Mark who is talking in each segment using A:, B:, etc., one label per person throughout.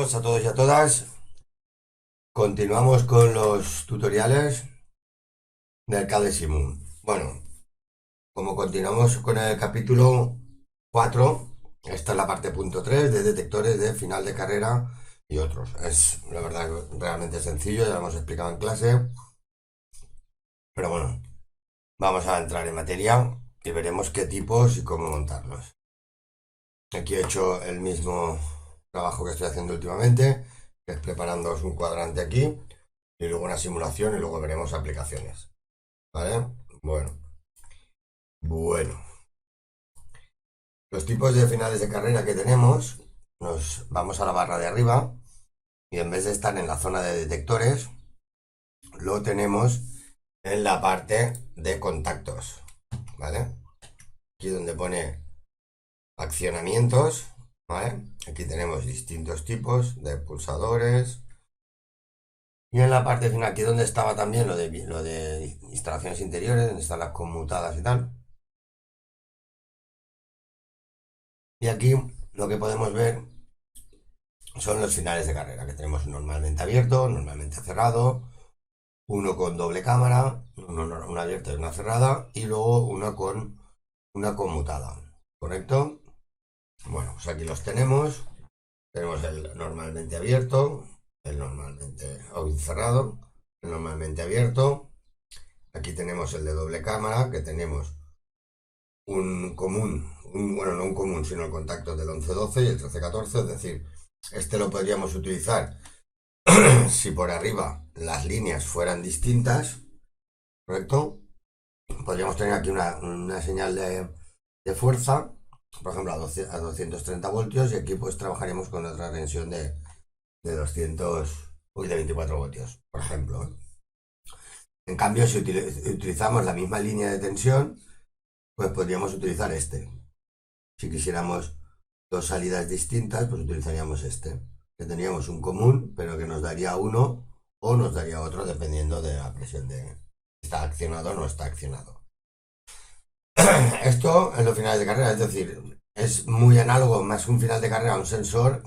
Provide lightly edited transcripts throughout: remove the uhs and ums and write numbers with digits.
A: Bienvenidos a todos y a todas. Continuamos con los tutoriales del CADE-SIMUL. Bueno, como continuamos con el capítulo 4, esta es la parte punto 3 de detectores de final de carrera y otros. Es, la verdad, realmente sencillo, ya lo hemos explicado en clase. Pero bueno, vamos a entrar en materia y veremos qué tipos y cómo montarlos. Aquí he hecho el mismo trabajo que estoy haciendo últimamente, que es preparándoos un cuadrante aquí y luego una simulación y luego veremos aplicaciones. ¿Vale? Bueno. Los tipos de finales de carrera que tenemos, nos vamos a la barra de arriba y en vez de estar en la zona de detectores, lo tenemos en la parte de contactos. ¿Vale? Aquí donde pone accionamientos, ¿vale? Aquí tenemos distintos tipos de pulsadores. Y en la parte final, aquí donde estaba también lo de instalaciones interiores, donde están las conmutadas y tal. Y aquí lo que podemos ver son los finales de carrera, que tenemos normalmente abierto, normalmente cerrado, uno con doble cámara, una abierta y una cerrada, y luego una con una conmutada. ¿Correcto? Bueno, pues aquí los tenemos. Tenemos el normalmente abierto, el normalmente cerrado, el normalmente abierto. Aquí tenemos el de doble cámara, que tenemos un común, bueno, no un común, sino el contacto del 11-12 y el 13-14, es decir, este lo podríamos utilizar si por arriba las líneas fueran distintas, ¿correcto? Podríamos tener aquí una señal de fuerza, por ejemplo, a 230 voltios, y aquí pues trabajaríamos con otra tensión de 200, de 24 voltios, por ejemplo. En cambio, si utilizamos la misma línea de tensión, pues podríamos utilizar este. Si quisiéramos dos salidas distintas, pues utilizaríamos este, que tendríamos un común, pero que nos daría uno o nos daría otro dependiendo de la presión de si está accionado o no está accionado. Esto en los finales de carrera, es decir, es muy análogo, más que un final de carrera, a un sensor,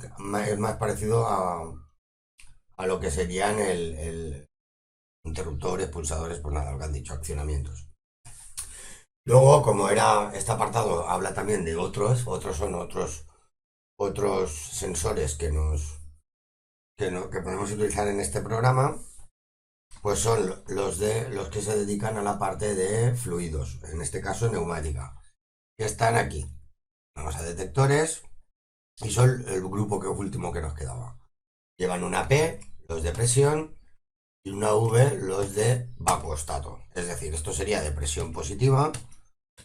A: es más parecido a lo que serían el interruptores, pulsadores, pues nada, lo que han dicho, accionamientos. Luego, como era este apartado, habla también de otros son otros sensores que podemos utilizar en este programa, pues son los que se dedican a la parte de fluidos, en este caso neumática, que están aquí. Vamos a detectores y son el grupo que último que nos quedaba. Llevan una P, los de presión, y una V, los de vacuostato. Es decir, esto sería de presión positiva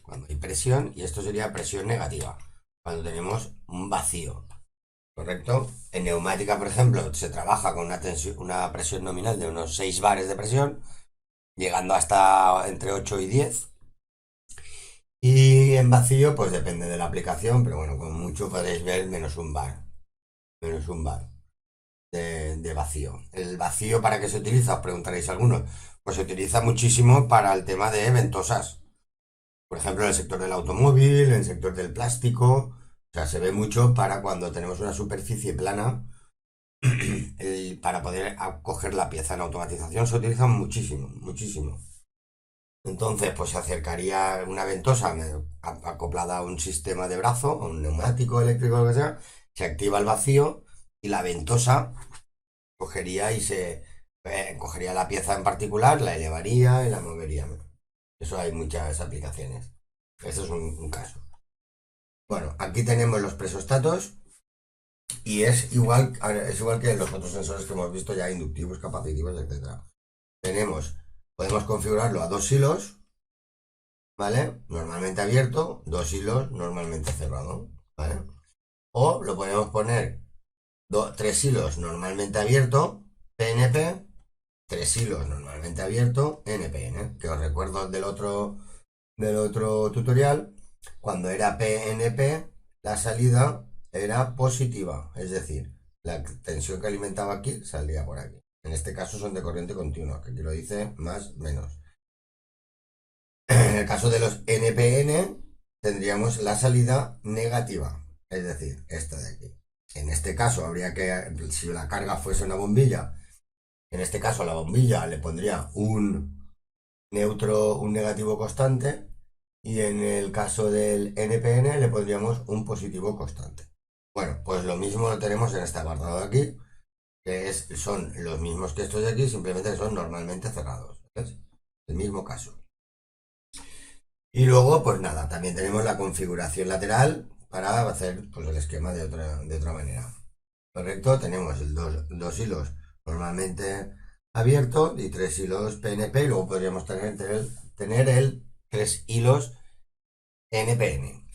A: cuando hay presión y esto sería presión negativa cuando tenemos un vacío. ¿Correcto? En neumática, por ejemplo, se trabaja con una presión nominal de unos 6 bares de presión, llegando hasta entre 8 y 10. Y en vacío, pues depende de la aplicación, pero bueno, con mucho podéis ver menos un bar de vacío. ¿El vacío para qué se utiliza? Os preguntaréis algunos. Pues se utiliza muchísimo para el tema de ventosas. Por ejemplo, en el sector del automóvil, en el sector del plástico. O sea, se ve mucho para cuando tenemos una superficie plana. Para poder coger la pieza en automatización se utilizan muchísimo, muchísimo. Entonces, pues se acercaría una ventosa acoplada a un sistema de brazo, a un neumático eléctrico, lo que sea, se activa el vacío y la ventosa cogería y cogería la pieza en particular, la elevaría y la movería. Eso hay muchas aplicaciones. Esto es un caso. Bueno, aquí tenemos los presostatos y es igual que los otros sensores que hemos visto ya, inductivos, capacitivos, etcétera. Podemos configurarlo a 2 hilos, ¿vale? Normalmente abierto, 2 hilos, normalmente cerrado, ¿vale? O lo podemos poner 3 hilos, normalmente abierto, PNP, 3 hilos, normalmente abierto, NPN, que os recuerdo del otro tutorial, cuando era PNP, la salida era positiva, es decir, la tensión que alimentaba aquí saldría por aquí. En este caso son de corriente continua, que aquí lo dice más, menos. En el caso de los NPN, tendríamos la salida negativa, es decir, esta de aquí. En este caso habría que, si la carga fuese una bombilla, en este caso a la bombilla le pondría un neutro, un negativo constante, y en el caso del NPN le pondríamos un positivo constante. Bueno, pues lo mismo lo tenemos en este apartado de aquí, que son los mismos que estos de aquí, simplemente que son normalmente cerrados. ¿Ves? El mismo caso. Y luego, pues nada, también tenemos la configuración lateral para hacer pues, el esquema de otra manera. ¿Correcto? Tenemos dos hilos normalmente abiertos y tres hilos PNP, y luego podríamos tener el tres hilos NPN.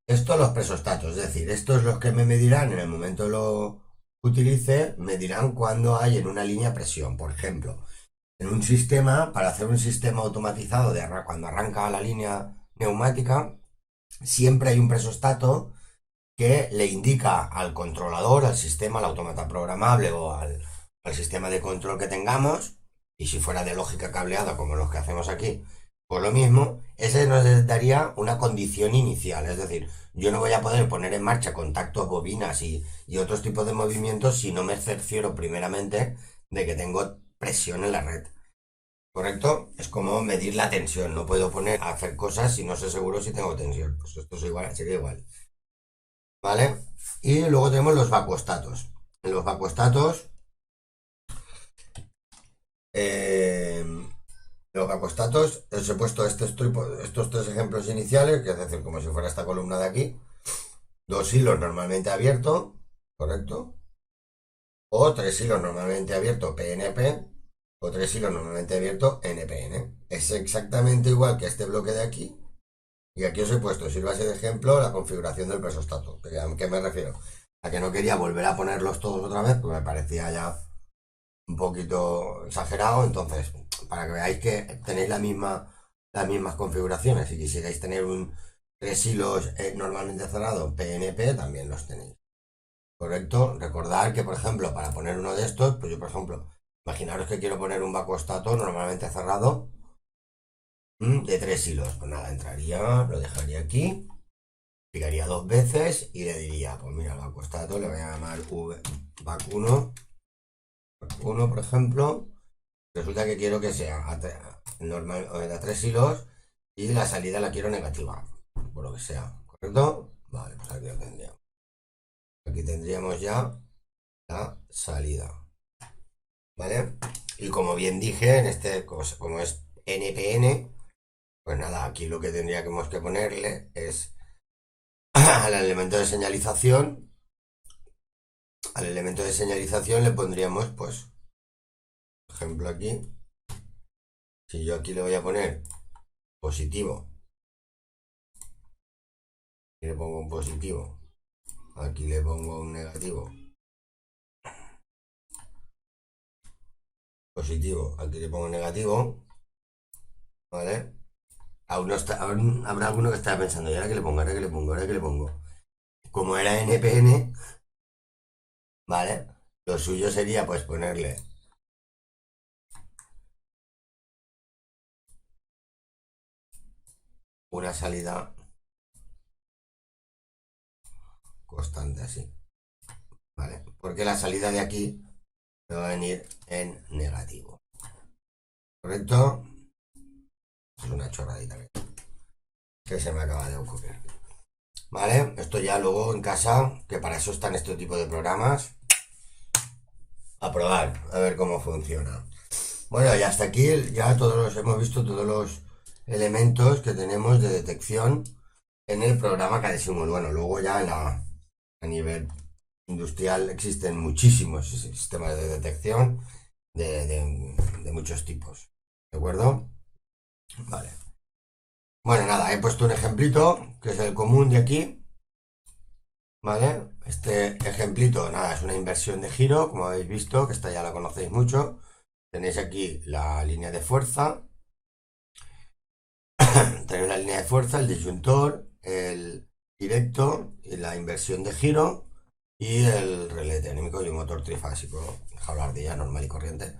A: Esto los presostatos, es decir, estos los que me medirán en el momento lo utilice, me dirán cuando hay en una línea presión. Por ejemplo, en un sistema, para hacer un sistema automatizado de cuando arranca la línea neumática, siempre hay un presostato que le indica al controlador, al sistema, al automata programable o al sistema de control que tengamos, y si fuera de lógica cableada como los que hacemos aquí, pues lo mismo, ese nos daría una condición inicial, es decir, yo no voy a poder poner en marcha contactos, bobinas y otros tipos de movimientos si no me cercioro primeramente de que tengo presión en la red. ¿Correcto? Es como medir la tensión. No puedo poner a hacer cosas si no sé seguro si tengo tensión. Pues esto es igual, sería igual. ¿Vale? Y luego tenemos los vacuostatos. En los vacuostatos, eh, os he puesto estos tres ejemplos iniciales, que es decir, como si fuera esta columna de aquí. Dos hilos normalmente abiertos, ¿correcto? O tres hilos normalmente abiertos PNP, o tres hilos normalmente abiertos NPN. Es exactamente igual que este bloque de aquí. Y aquí os he puesto, sírvase de ejemplo, la configuración del presostato. ¿A qué me refiero? A que no quería volver a ponerlos todos otra vez, porque me parecía ya un poquito exagerado. Entonces, para que veáis que tenéis las mismas configuraciones. Si quisierais tener un tres hilos normalmente cerrado PNP, también los tenéis. ¿Correcto? Recordad que, por ejemplo, para poner uno de estos, pues yo, por ejemplo, imaginaros que quiero poner un vacuostato normalmente cerrado de tres hilos. Pues nada, entraría, lo dejaría aquí, picaría dos veces y le diría, pues mira, el vacuostato le voy a llamar vac 1, por ejemplo. Resulta que quiero que sea normal, a tres hilos y la salida la quiero negativa, por lo que sea, ¿correcto? Vale, pues aquí lo tendríamos. Aquí tendríamos ya la salida, ¿vale? Y como bien dije, en este, como es NPN, pues nada, aquí lo que tendríamos que ponerle es al elemento de señalización, le pondríamos, pues, por ejemplo aquí, si yo aquí le voy a poner positivo, y le pongo un positivo, aquí le pongo un negativo, positivo, aquí le pongo negativo, ¿vale? Aún habrá alguno que está pensando, ¿y ahora que le pongo? ¿Ahora que le pongo? ¿Ahora que le pongo? Como era NPN, ¿vale? Lo suyo sería pues ponerle una salida constante así, ¿vale? Porque la salida de aquí me va a venir en negativo, ¿correcto? Es una chorradita que se me acaba de ocurrir. ¿Vale? Esto ya luego en casa, que para eso están este tipo de programas, a probar, a ver cómo funciona. Bueno, y hasta aquí ya hemos visto todos los elementos que tenemos de detección en el programa Cadesimul. Bueno, luego ya a nivel industrial existen muchísimos sistemas de detección de muchos tipos. ¿De acuerdo? Vale. Bueno, nada, he puesto un ejemplito que es el común de aquí. ¿Vale? Este ejemplito, nada, es una inversión de giro, como habéis visto, que esta ya la conocéis mucho. Tenéis aquí la línea de fuerza, tenéis la línea de fuerza, el disyuntor, el directo, y la inversión de giro y el relé técnico y un motor trifásico, jaula normal y corriente.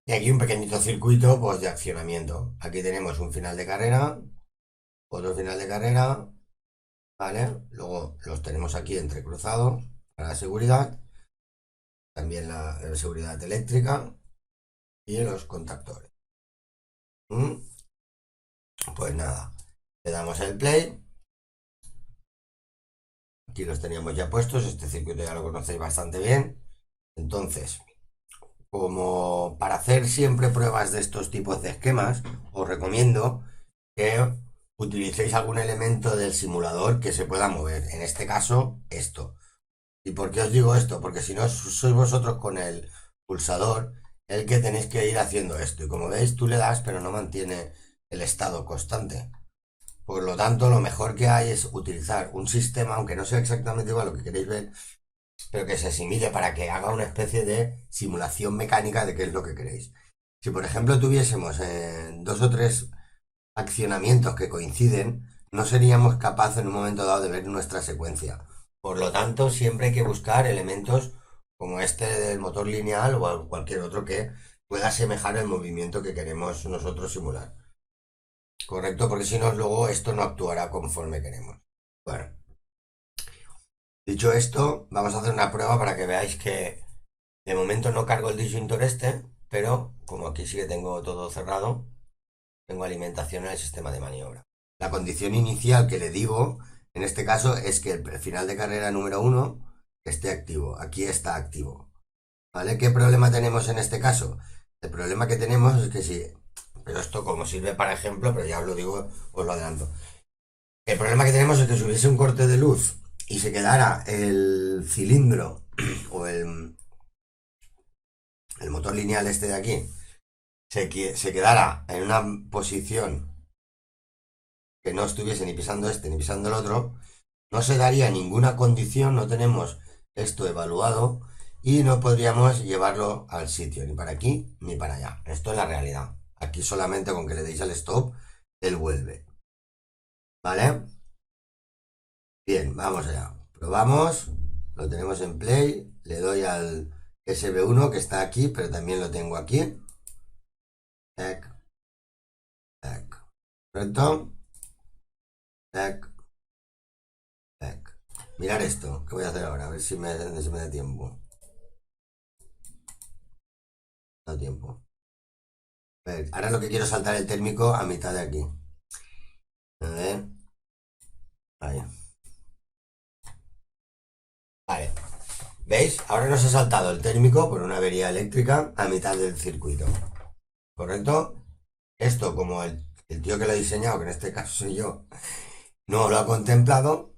A: Y aquí un pequeñito circuito pues, de accionamiento. Aquí tenemos un final de carrera, otro final de carrera, ¿vale? Luego los tenemos aquí entrecruzados. para la seguridad, también la seguridad eléctrica y los contactores. ¿Mm? Pues nada, le damos el play. Aquí los teníamos ya puestos, este circuito ya lo conocéis bastante bien. Entonces, como para hacer siempre pruebas de estos tipos de esquemas, os recomiendo que utilicéis algún elemento del simulador que se pueda mover. En este caso, esto. ¿Y por qué os digo esto? Porque si no sois vosotros con el pulsador el que tenéis que ir haciendo esto. Y como veis, tú le das, pero no mantiene el estado constante. Por lo tanto, lo mejor que hay es utilizar un sistema, aunque no sea exactamente igual a lo que queréis ver, pero que se asimile para que haga una especie de simulación mecánica de qué es lo que queréis. Si por ejemplo tuviésemos dos o tres accionamientos que coinciden, no seríamos capaces en un momento dado de ver nuestra secuencia. Por lo tanto, siempre hay que buscar elementos como este del motor lineal o cualquier otro que pueda asemejar el movimiento que queremos nosotros simular. Correcto, porque si no, luego esto no actuará conforme queremos. Bueno, dicho esto, vamos a hacer una prueba para que veáis que de momento no cargo el disyuntor este, pero como aquí sí que tengo todo cerrado, tengo alimentación en el sistema de maniobra. La condición inicial que le digo, en este caso, es que el final de carrera número 1 esté activo. Aquí está activo. ¿Vale? ¿Qué problema tenemos en este caso? El problema que tenemos es que si... Pero esto como sirve para ejemplo, pero ya os lo digo, os lo adelanto. El problema que tenemos es que si hubiese un corte de luz y se quedara el cilindro o el motor lineal este de aquí, se quedara en una posición que no estuviese ni pisando este ni pisando el otro, no se daría ninguna condición, no tenemos esto evaluado y no podríamos llevarlo al sitio, ni para aquí ni para allá. Esto es la realidad. Aquí solamente con que le deis al stop, él vuelve. ¿Vale? Bien, vamos allá. Probamos, lo tenemos en play, le doy al SB1 que está aquí, pero también lo tengo aquí. Tac, tac. ¿Correcto? Tac, tac. Mirar esto, ¿qué voy a hacer ahora? A ver si me da tiempo. No da tiempo. A ver, ahora lo que quiero es saltar el térmico a mitad de aquí. A ver, ahí. Vale. ¿Veis? Ahora nos ha saltado el térmico por una avería eléctrica a mitad del circuito. ¿Correcto? Esto, como el tío que lo ha diseñado, que en este caso soy yo, no lo ha contemplado.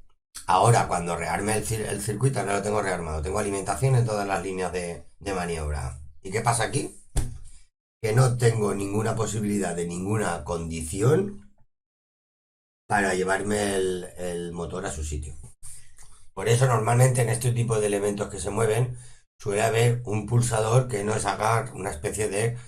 A: Ahora, cuando rearme el circuito, ahora lo tengo rearmado. Tengo alimentación en todas las líneas de maniobra. ¿Y qué pasa aquí? Que no tengo ninguna posibilidad de ninguna condición para llevarme el motor a su sitio. Por eso normalmente en este tipo de elementos que se mueven suele haber un pulsador que nos haga una especie de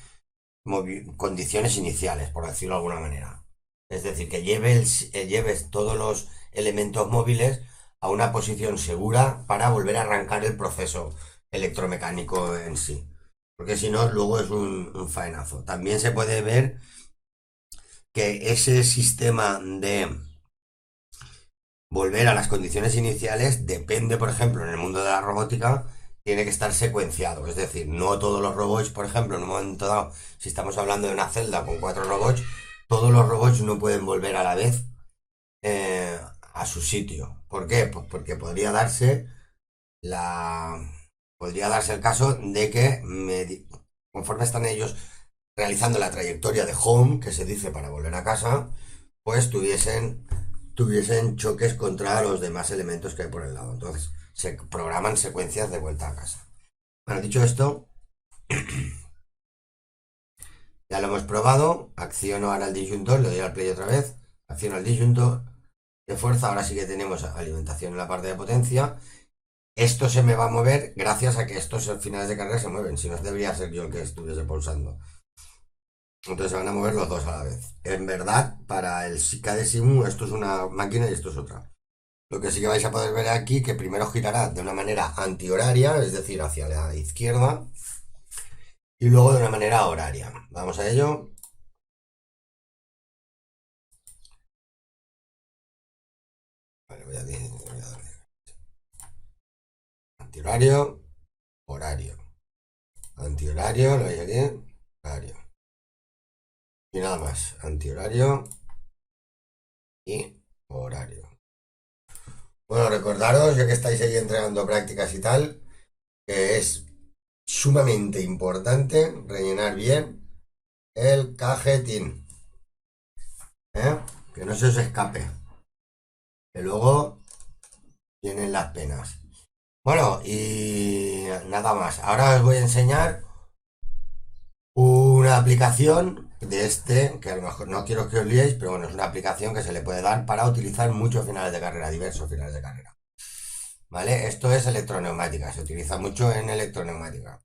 A: condiciones iniciales, por decirlo de alguna manera. Es decir, que lleves todos los elementos móviles a una posición segura para volver a arrancar el proceso electromecánico en sí. Porque si no, luego es un faenazo. También se puede ver que ese sistema de volver a las condiciones iniciales depende, por ejemplo, en el mundo de la robótica, tiene que estar secuenciado. Es decir, no todos los robots, por ejemplo, en un momento dado, si estamos hablando de una celda con 4 robots, todos los robots no pueden volver a la vez a su sitio. ¿Por qué? Pues porque la, podría darse el caso de que conforme están ellos realizando la trayectoria de home, que se dice para volver a casa, pues tuviesen choques contra los demás elementos que hay por el lado. Entonces, se programan secuencias de vuelta a casa. Bueno, dicho esto, ya lo hemos probado. Acciono ahora el disyuntor, le doy al play otra vez. Acciono el disyuntor de fuerza. Ahora sí que tenemos alimentación en la parte de potencia. Esto se me va a mover gracias a que estos finales de carrera se mueven. Si no, debería ser yo el que estuviese pulsando. Entonces se van a mover los dos a la vez. En verdad, para el KDSIMU esto es una máquina y esto es otra. Lo que sí que vais a poder ver aquí, que primero girará de una manera antihoraria, es decir, hacia la izquierda, y luego de una manera horaria. Vamos a ello. Vale, voy a darle antihorario, horario. Antihorario, lo veis aquí, horario. Y nada más, antihorario y horario. Bueno, recordaros, ya que estáis ahí entregando prácticas y tal, que es sumamente importante rellenar bien el cajetín, ¿eh? Que no se os escape, que luego tienen las penas. Bueno, y nada más. Ahora os voy a enseñar una aplicación de este, que a lo mejor no quiero que os liéis, pero bueno, es una aplicación que se le puede dar para utilizar muchos finales de carrera, diversos finales de carrera. ¿Vale? Esto es electroneumática, se utiliza mucho en electroneumática.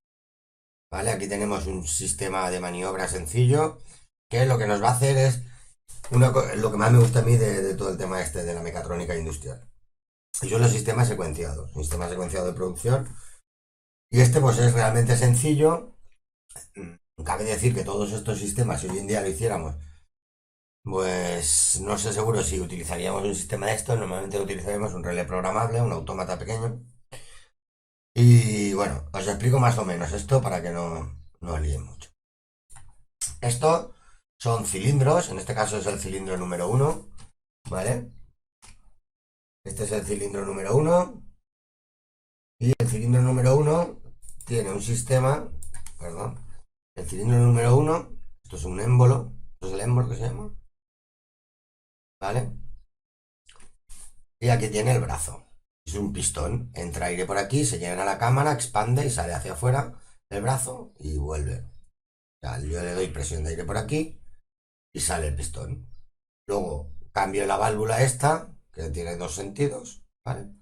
A: ¿Vale? Aquí tenemos un sistema de maniobra sencillo, que lo que nos va a hacer es lo que más me gusta a mí de todo el tema este de la mecatrónica industrial. Y son los sistemas secuenciados de producción. Y este pues es realmente sencillo. Cabe decir que todos estos sistemas, si hoy en día lo hiciéramos, pues no sé seguro si utilizaríamos un sistema de estos. Normalmente utilizaríamos un relé programable, un autómata pequeño. Y bueno, os explico más o menos esto para que no os líen mucho. Esto son cilindros, en este caso es el cilindro número 1, ¿vale? Este es el cilindro número 1 y el cilindro número 1 tiene un sistema, perdón, el cilindro número 1, esto es un émbolo, esto es el émbolo que se llama, ¿vale? Y aquí tiene el brazo, es un pistón, entra aire por aquí, se llena la cámara, expande y sale hacia afuera el brazo y vuelve. O sea, yo le doy presión de aire por aquí y sale el pistón. Luego cambio la válvula esta, que tiene dos sentidos, ¿vale?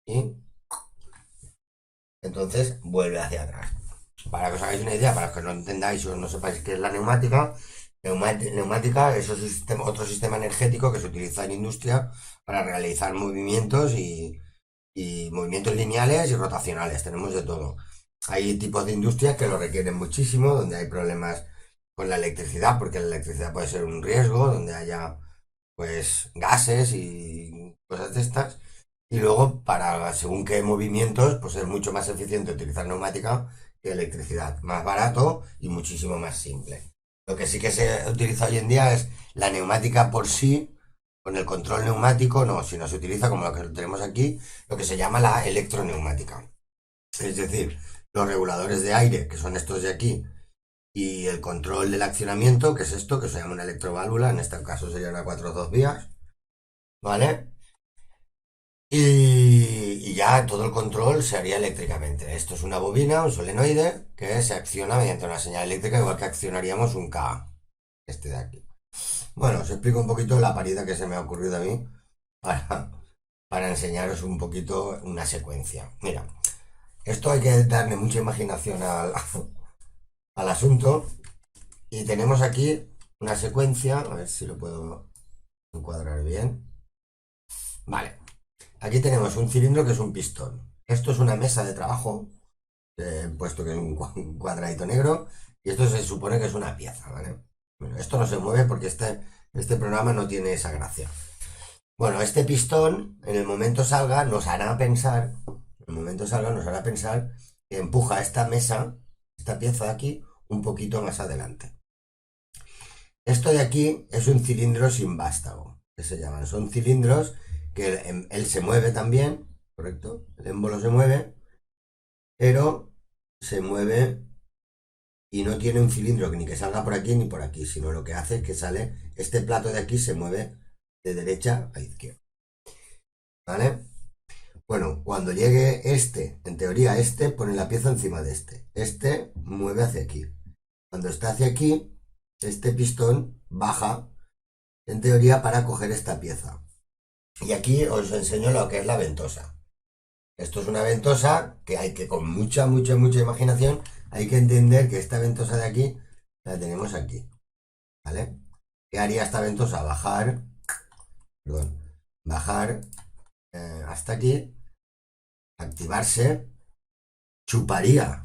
A: Y entonces vuelve hacia atrás. Para que os hagáis una idea, para los que no entendáis o no sepáis qué es la neumática, neumática es otro sistema energético que se utiliza en industria para realizar movimientos y movimientos lineales y rotacionales. Tenemos de todo. Hay tipos de industrias que lo requieren muchísimo, donde hay problemas con la electricidad, porque la electricidad puede ser un riesgo, donde haya pues gases y cosas de estas. Y luego, para según qué movimientos, pues es mucho más eficiente utilizar neumática que electricidad. Más barato y muchísimo más simple. Lo que sí que se utiliza hoy en día es la neumática por sí, con el control neumático, no, sino se utiliza como lo que tenemos aquí, lo que se llama la electroneumática. Es decir, los reguladores de aire, que son estos de aquí, y el control del accionamiento, que es esto, que se llama una electroválvula, en este caso sería una 4 vías, ¿vale? Y ya todo el control se haría eléctricamente. Esto es una bobina, un solenoide, que se acciona mediante una señal eléctrica, igual que accionaríamos un K, este de aquí. Bueno, os explico un poquito la parida que se me ha ocurrido a mí para, para enseñaros un poquito una secuencia. Mira, esto hay que darle mucha imaginación al asunto. Y tenemos aquí una secuencia, a ver si lo puedo encuadrar bien. Vale, aquí tenemos un cilindro que es un pistón. Esto es una mesa de trabajo, puesto que es un cuadradito negro, y esto se supone que es una pieza, ¿vale? Bueno, esto no se mueve porque este programa no tiene esa gracia. Bueno, este pistón, en el momento salga, nos hará pensar, que empuja esta mesa, esta pieza de aquí, un poquito más adelante. Esto de aquí es un cilindro sin vástago, que se llaman. Son cilindros que él se mueve también, ¿correcto? El émbolo se mueve, pero se mueve y no tiene un cilindro que ni que salga por aquí ni por aquí, sino lo que hace es que sale, este plato de aquí se mueve de derecha a izquierda, ¿vale? Bueno, cuando llegue este, en teoría este pone la pieza encima de este mueve hacia aquí. Cuando está hacia aquí, este pistón baja, en teoría, para coger esta pieza. Y aquí os enseño lo que es la ventosa. Esto es una ventosa que hay que, con mucha, mucha, mucha imaginación, hay que entender que esta ventosa de aquí la tenemos aquí, ¿vale? ¿Qué haría esta ventosa? Bajar hasta aquí, activarse, chuparía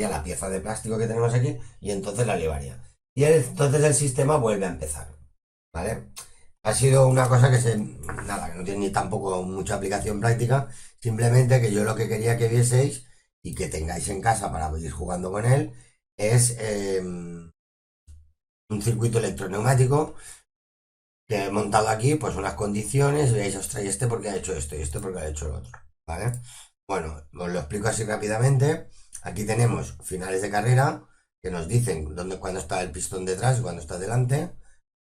A: la pieza de plástico que tenemos aquí y entonces la elevaría. Y entonces el sistema vuelve a empezar, ¿vale? Ha sido una cosa nada, que no tiene ni tampoco mucha aplicación práctica, simplemente que yo lo que quería que vieseis y que tengáis en casa para ir jugando con él es un circuito electroneumático que he montado aquí, pues unas condiciones, veis, ostras, y este porque ha hecho esto y este porque ha hecho lo otro, ¿vale? Bueno, os lo explico así rápidamente. Aquí tenemos finales de carrera que nos dicen cuándo está el pistón detrás y cuándo está delante.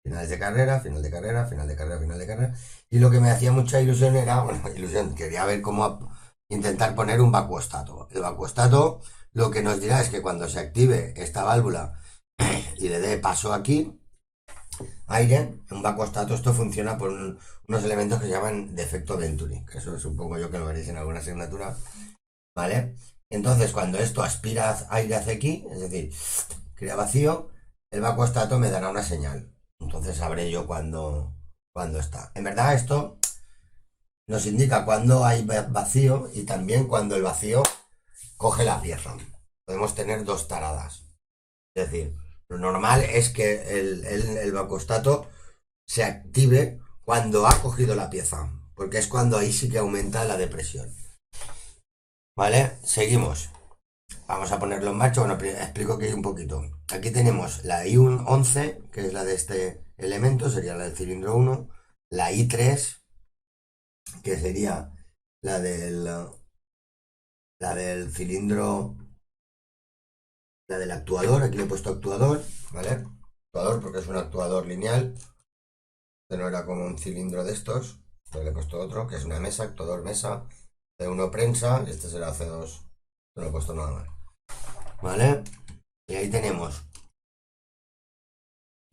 A: Finales de carrera, final de carrera, final de carrera, final de carrera. Y lo que me hacía mucha ilusión era, bueno, ilusión, quería ver cómo intentar poner un vacuostato. El vacuostato lo que nos dirá es que cuando se active esta válvula y le dé paso aquí, aire, un vacuostato, esto funciona por unos elementos que se llaman defecto Venturi, que eso supongo yo que lo veréis en alguna asignatura, ¿vale? Entonces, cuando esto aspira aire hacia aquí, es decir, crea vacío, el vacuostato me dará una señal. Entonces sabré yo cuándo está. En verdad, esto nos indica cuándo hay vacío y también cuando el vacío coge la pieza. Podemos tener dos taradas. Es decir, lo normal es que el vacuostato se active cuando ha cogido la pieza, porque es cuando ahí sí que aumenta la depresión. ¿Vale? Seguimos. Vamos a ponerlo en marcha. Bueno, explico aquí un poquito. Aquí tenemos la I11, que es la de este elemento, sería la del cilindro 1. La I3, que sería la del cilindro, la del actuador. Aquí le he puesto actuador, ¿vale? Actuador porque es un actuador lineal. Este no era como un cilindro de estos. Entonces le he puesto otro, que es una mesa, actuador mesa. C1 prensa, y este será C2. No lo he puesto nada más. ¿Vale? Y ahí tenemos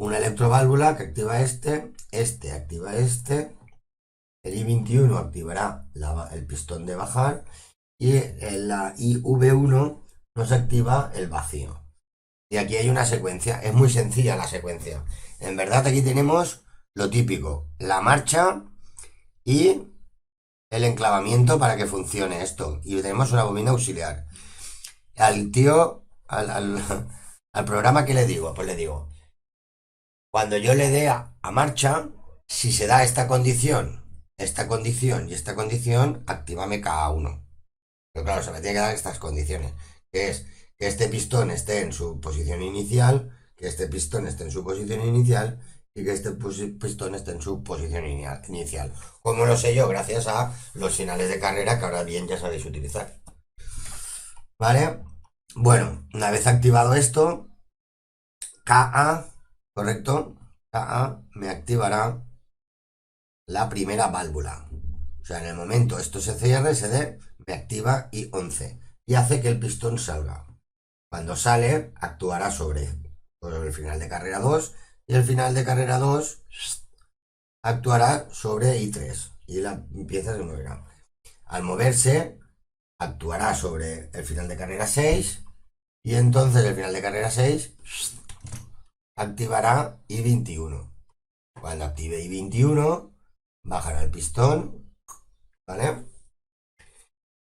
A: una electroválvula que activa este activa este, el I21 activará el pistón de bajar y la IV1 nos activa el vacío. Y aquí hay una secuencia, es muy sencilla la secuencia. En verdad aquí tenemos lo típico, la marcha y el enclavamiento para que funcione esto. Y tenemos una bobina auxiliar. Al tío, al programa, ¿qué le digo? Pues le digo, cuando yo le dé a marcha, si se da esta condición y esta condición, actívame cada uno. Pero claro, se me tiene que dar estas condiciones, que es que este pistón esté en su posición inicial, que este pistón esté en su posición inicial y que este pistón esté en su posición inicial. ¿Cómo lo sé yo? Gracias a los finales de carrera que ahora bien ya sabéis utilizar. ¿Vale? Bueno, una vez activado esto, KA, ¿correcto? KA me activará la primera válvula. O sea, en el momento esto se cierre, se dé, me activa I11 y hace que el pistón salga. Cuando sale, actuará sobre el final de carrera 2 y el final de carrera 2 actuará sobre I3 y la pieza se moverá. Al moverse, actuará sobre el final de carrera 6 y entonces el final de carrera 6 activará I21. Cuando active I21, bajará el pistón, ¿vale?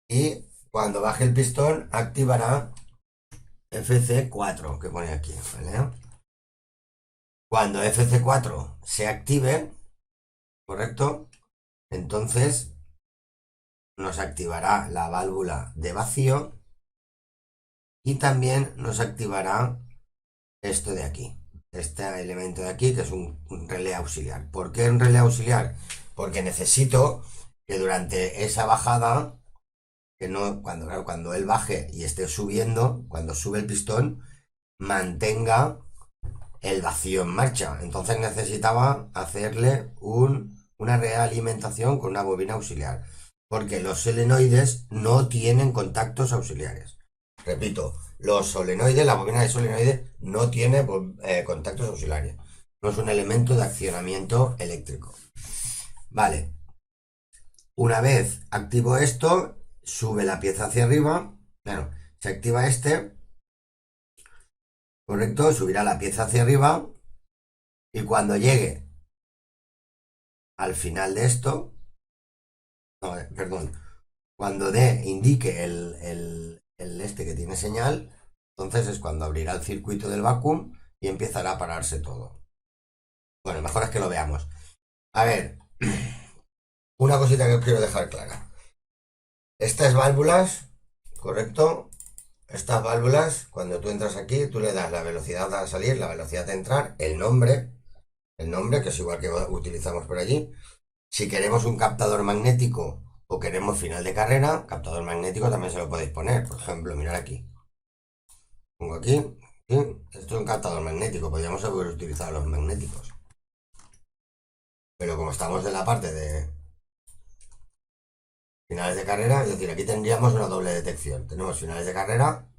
A: Y cuando baje el pistón, activará FC4, que pone aquí, ¿vale? Cuando FC4 se active, ¿correcto? Entonces nos activará la válvula de vacío y también nos activará esto de aquí, este elemento de aquí, que es un relé auxiliar. ¿Por qué un relé auxiliar? Porque necesito que durante esa bajada, que no, cuando él baje y esté subiendo, cuando sube el pistón, mantenga el vacío en marcha. Entonces necesitaba hacerle una realimentación con una bobina auxiliar, porque los solenoides no tienen contactos auxiliares. Repito, los solenoides, la bobina de solenoides no tiene contactos auxiliares. No es un elemento de accionamiento eléctrico. Vale. Una vez activo esto, sube la pieza hacia arriba. Bueno, se activa este. Correcto, subirá la pieza hacia arriba. Y cuando llegue al final de esto, no, perdón, cuando indique el este que tiene señal, entonces es cuando abrirá el circuito del vacuum y empezará a pararse todo. Bueno, mejor es que lo veamos. A ver, una cosita que os quiero dejar clara. Estas válvulas, ¿correcto? Estas válvulas, cuando tú entras aquí, tú le das la velocidad a salir, la velocidad de entrar, el nombre, que es igual que utilizamos por allí. Si queremos un captador magnético o queremos final de carrera, captador magnético también se lo podéis poner. Por ejemplo, mirad aquí. Pongo aquí, ¿sí? Esto es un captador magnético, podríamos haber utilizado los magnéticos. Pero como estamos en la parte de finales de carrera, es decir, aquí tendríamos una doble detección. Tenemos finales de carrera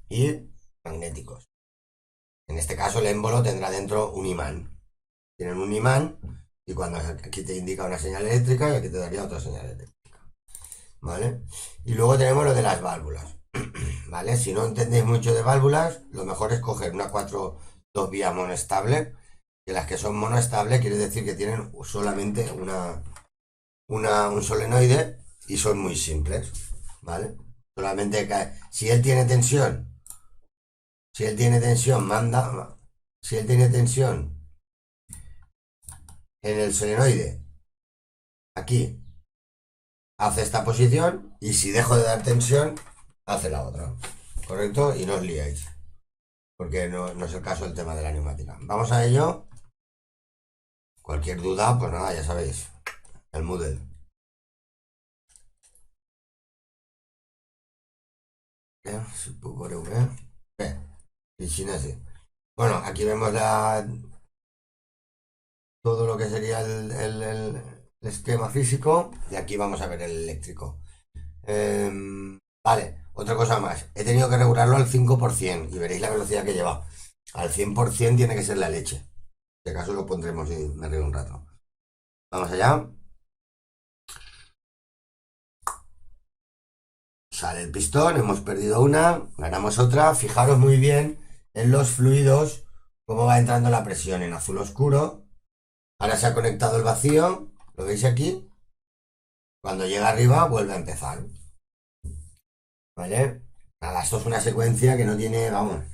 A: y magnéticos. En este caso el émbolo tendrá dentro un imán. Tienen un imán y cuando aquí te indica una señal eléctrica y aquí te daría otra señal eléctrica. ¿Vale? Y luego tenemos lo de las válvulas. ¿Vale? Si no entendéis mucho de válvulas, lo mejor es coger una 4 2 vías monoestable. Que las que son monoestable quiere decir que tienen solamente un solenoide y son muy simples. ¿Vale? Solamente que si él tiene tensión, manda. Si él tiene tensión en el solenoide, aquí hace esta posición y si dejo de dar tensión, hace la otra. ¿Correcto? Y no os liáis. Porque no es el caso del tema de la neumática. Vamos a ello. Cualquier duda, pues nada, ya sabéis. El Moodle. Bueno, aquí vemos todo lo que sería el esquema físico y aquí vamos a ver el eléctrico. Vale, otra cosa más. He tenido que regularlo al 5% y veréis la velocidad que lleva. Al 100% tiene que ser la leche. Si acaso lo pondremos y me río un rato. Vamos allá. Sale el pistón, hemos perdido una, ganamos otra. Fijaros muy bien en los fluidos, cómo va entrando la presión en azul oscuro. Ahora se ha conectado el vacío, ¿lo veis aquí? Cuando llega arriba vuelve a empezar. ¿Vale? Nada, esto es una secuencia que no tiene, vamos,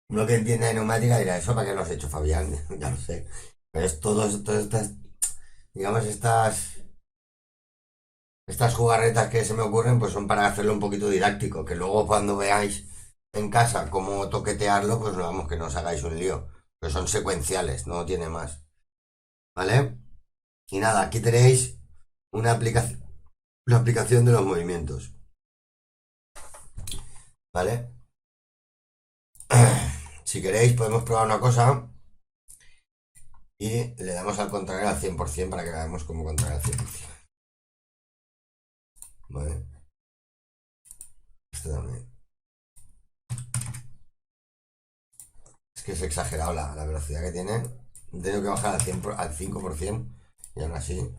A: uno que entiende de neumática dirá, ¿eso para qué lo has hecho, Fabián? Ya lo sé. Pero es todas estas, digamos, estas jugarretas que se me ocurren, pues son para hacerlo un poquito didáctico, que luego cuando veáis en casa cómo toquetearlo, pues vamos, que no os hagáis un lío. Pues son secuenciales, no tiene más. ¿Vale? Y nada, aquí tenéis una aplicación, la aplicación de los movimientos. ¿Vale? Si queréis, podemos probar una cosa y le damos al contrario al 100% para que veamos cómo contraer al 100%. ¿Vale? Este también. Es que es exagerado la velocidad que tiene. He tenido que bajar al 5% y aún así.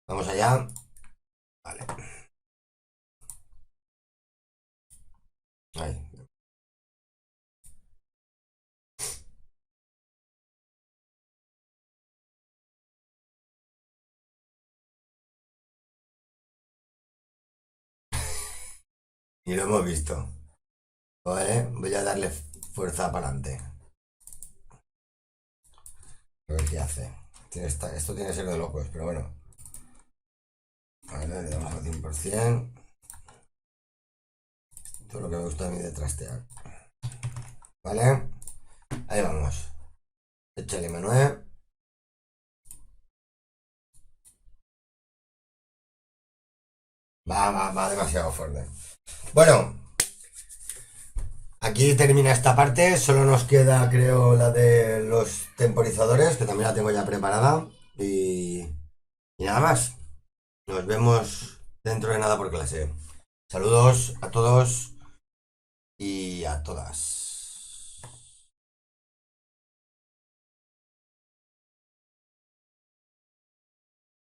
A: Vamos allá. Vale. Ahí. Y lo hemos visto. Vale, voy a darle fuerza para adelante. A ver qué hace. Esto tiene que ser de locos, pero bueno. Vale, le damos al 100%. Esto es lo que me gusta a mí de trastear. ¿Vale? Ahí vamos. Échale, Manuel. Va demasiado fuerte. Bueno, aquí termina esta parte. Solo nos queda, creo, la de los temporizadores, que también la tengo ya preparada. Y nada más. Nos vemos dentro de nada por clase. Saludos a todos y a todas.